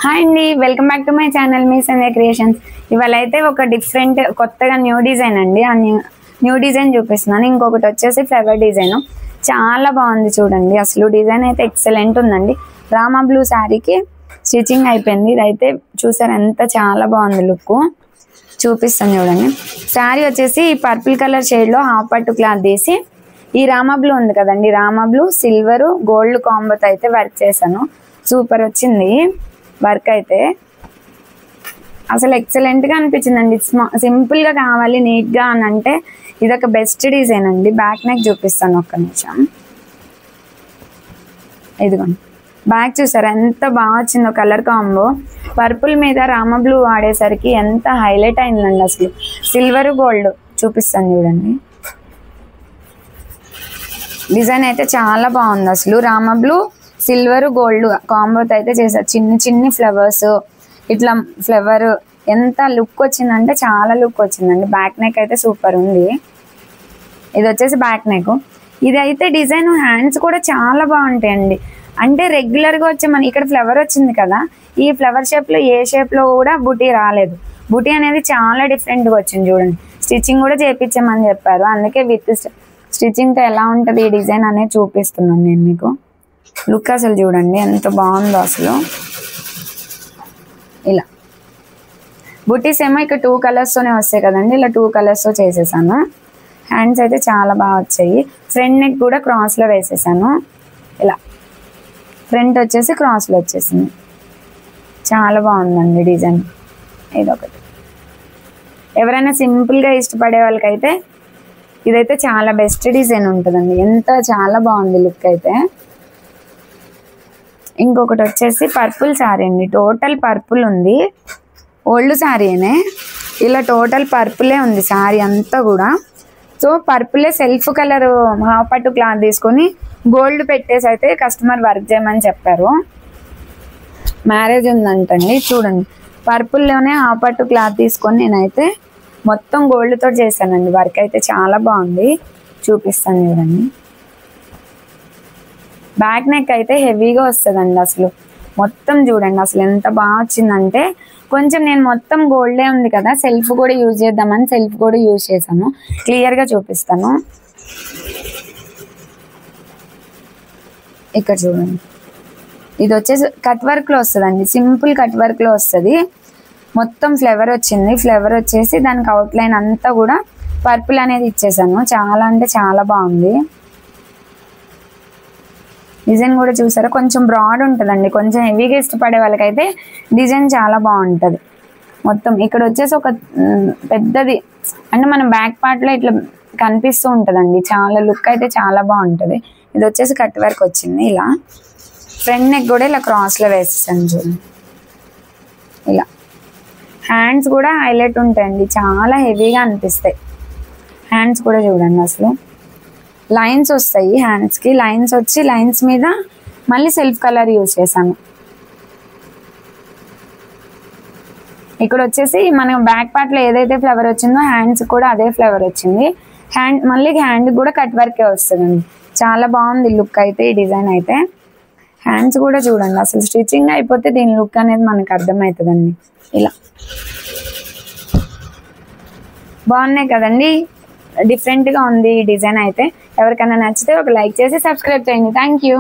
Hi అండి, welcome back to my channel me Sandhya creations. ఇవాళ అయితే ఒక డిఫరెంట్ కొత్తగా న్యూ డిజైన్ అండి. ఆ న్యూ డిజైన్ చూపిస్తున్నాను. ఇంకొకటి వచ్చేసి ఫ్లవర్ డిజైన్ చాలా బాగుంది చూడండి. అసలు డిజైన్ అయితే ఎక్సలెంట్ ఉందండి. రామా బ్లూ శారీకి స్టిచ్చింగ్ అయిపోయింది. ఇదైతే చూసారు ఎంత చాలా బాగుంది లుక్. చూపిస్తాను చూడండి. శారీ వచ్చేసి పర్పుల్ కలర్ షేడ్లో హాఫ్ పట్టు క్లాత్ తీసి ఈ రామా బ్లూ ఉంది కదండి, రామా బ్లూ సిల్వర్ గోల్డ్ కాంబోతో అయితే వర్క్ చేశాను. సూపర్ వచ్చింది వర్క్ అయితే. అసలు ఎక్సలెంట్గా అనిపించిందండి. సింపుల్గా కావాలి నీట్గా అని అంటే ఇదొక బెస్ట్ డిజైన్ అండి. బ్యాక్ నెక్ చూపిస్తాను ఒక్క నిమిషం. ఇదిగోండి బ్యాక్ చూసారా ఎంత బాగా వచ్చిందో కలర్ కాంబో. పర్పుల్ మీద రామా బ్లూ వాడేసరికి ఎంత హైలైట్ అయిందండి. అసలు సిల్వర్ గోల్డ్ చూపిస్తాను చూడండి. డిజైన్ అయితే చాలా బాగుంది. అసలు రామా బ్లూ సిల్వర్ గోల్డ్ కాంబోతో అయితే చేశారు. చిన్ని ఫ్లవర్స్ ఇట్లా ఫ్లవర్ ఎంత లుక్ వచ్చిందంటే చాలా లుక్ వచ్చిందండి. బ్యాక్ నెక్ అయితే సూపర్ ఉంది. ఇది వచ్చేసి బ్యాక్ నెక్. ఇది అయితే డిజైన్ హ్యాండ్స్ కూడా చాలా బాగుంటాయండి. అంటే రెగ్యులర్గా వచ్చే మన ఇక్కడ ఫ్లవర్ వచ్చింది కదా, ఈ ఫ్లవర్ షేప్లో ఏ షేప్లో కూడా బుటీ రాలేదు. బుటీ అనేది చాలా డిఫరెంట్గా వచ్చింది చూడండి. స్టిచ్చింగ్ కూడా చేయించామని చెప్పారు. అందుకే విత్ స్టిచ్చింగ్తో ఎలా ఉంటుంది ఈ డిజైన్ అనేది చూపిస్తున్నాను నేను మీకు. లుక్ అసలు చూడండి ఎంత బాగుందో అసలు. ఇలా బుటీస్ ఏమో ఇక్కడ 2 కలర్స్తోనే వస్తాయి కదండి, ఇలా 2 కలర్స్తో చేసేసాను. హ్యాండ్స్ అయితే చాలా బాగా వచ్చాయి. ఫ్రంట్ నెక్ కూడా క్రాస్లో వేసేసాను. ఇలా ఫ్రంట్ వచ్చేసి క్రాస్లో వచ్చేసింది. చాలా బాగుందండి డిజైన్. ఇదొకటి ఎవరైనా సింపుల్గా ఇష్టపడే వాళ్ళకైతే ఇదైతే చాలా బెస్ట్ డిజైన్ ఉంటుందండి. ఎంత చాలా బాగుంది లుక్ అయితే. ఇంకొకటి వచ్చేసి పర్పుల్ శారీ అండి. టోటల్ పర్పుల్ ఉంది. ఓల్డ్ శారీనే, ఇలా టోటల్ పర్పులే ఉంది శారీ అంతా కూడా. సో పర్పులే సెల్ఫ్ కలర్ హాఫ్ పట్టు క్లాత్ తీసుకొని గోల్డ్ పెట్టేసి అయితే కస్టమర్ వర్క్ చేయమని చెప్పారు. మ్యారేజ్ ఉందంటండి. చూడండి పర్పుల్లోనే హాఫ్ పట్టు క్లాత్ తీసుకొని నేనైతే మొత్తం గోల్డ్తో చేశానండి. వర్క్ అయితే చాలా బాగుంది. చూపిస్తాను చూడండి. బ్యాక్ నెక్ అయితే హెవీగా వస్తుందండి. అసలు మొత్తం చూడండి అసలు ఎంత బాగా వచ్చిందంటే. కొంచెం నేను మొత్తం గోల్డే ఉంది కదా, సెల్ఫ్ కూడా యూజ్ చేద్దామని సెల్ఫ్ కూడా యూజ్ చేశాను. క్లియర్గా చూపిస్తాను. ఇక్కడ చూడండి. ఇది వచ్చేసి కట్ వర్క్లో వస్తుందండి. సింపుల్ కట్ వర్క్లో వస్తుంది. మొత్తం ఫ్లవర్ వచ్చింది. ఫ్లవర్ వచ్చేసి దానికి అవుట్లైన్ అంతా కూడా పర్పుల్ అనేది ఇచ్చేసాను. చాలా అంటే చాలా బాగుంది. డిజైన్ కూడా చూసారా కొంచెం బ్రాడ్ ఉంటుందండి. కొంచెం హెవీగా ఇష్టపడే వాళ్ళకైతే డిజైన్ చాలా బాగుంటుంది. మొత్తం ఇక్కడ వచ్చేసి ఒక పెద్దది అంటే మన బ్యాక్ పార్ట్లో ఇట్లా కనిపిస్తూ ఉంటుందండి. చాలా లుక్ అయితే చాలా బాగుంటుంది. ఇది వచ్చేసి కట్ వర్క్ వచ్చింది. ఇలా ఫ్రంట్ నెక్ కూడా ఇలా క్రాస్లో వేసేసాను చూడండి. ఇలా హ్యాండ్స్ కూడా హైలైట్ ఉంటాయండి. చాలా హెవీగా అనిపిస్తాయి హ్యాండ్స్ కూడా. చూడండి అసలు లైన్స్ వస్తాయి హ్యాండ్స్కి. లైన్స్ వచ్చి లైన్స్ మీద మళ్ళీ సెల్ఫ్ కలర్ యూజ్ చేశాను. ఇక్కడ వచ్చేసి మనం బ్యాక్ పార్ట్లో ఏదైతే ఫ్లవర్ వచ్చిందో హ్యాండ్స్ కూడా అదే ఫ్లవర్ వచ్చింది. మళ్ళీ హ్యాండ్ కూడా కట్ వర్కే వస్తుందండి. చాలా బాగుంది లుక్ అయితే ఈ డిజైన్ అయితే. హ్యాండ్స్ కూడా చూడండి అసలు స్టిచ్చింగ్ అయిపోతే దీని లుక్ అనేది మనకు అర్థమవుతుందండి. ఇలా బాగున్నాయి కదండి. డిఫరెంట్గా ఉంది ఈ డిజైన్ అయితే. ఎవరికైనా నచ్చితే ఒక లైక్ చేసి సబ్స్క్రైబ్ చేయండి. Thank you.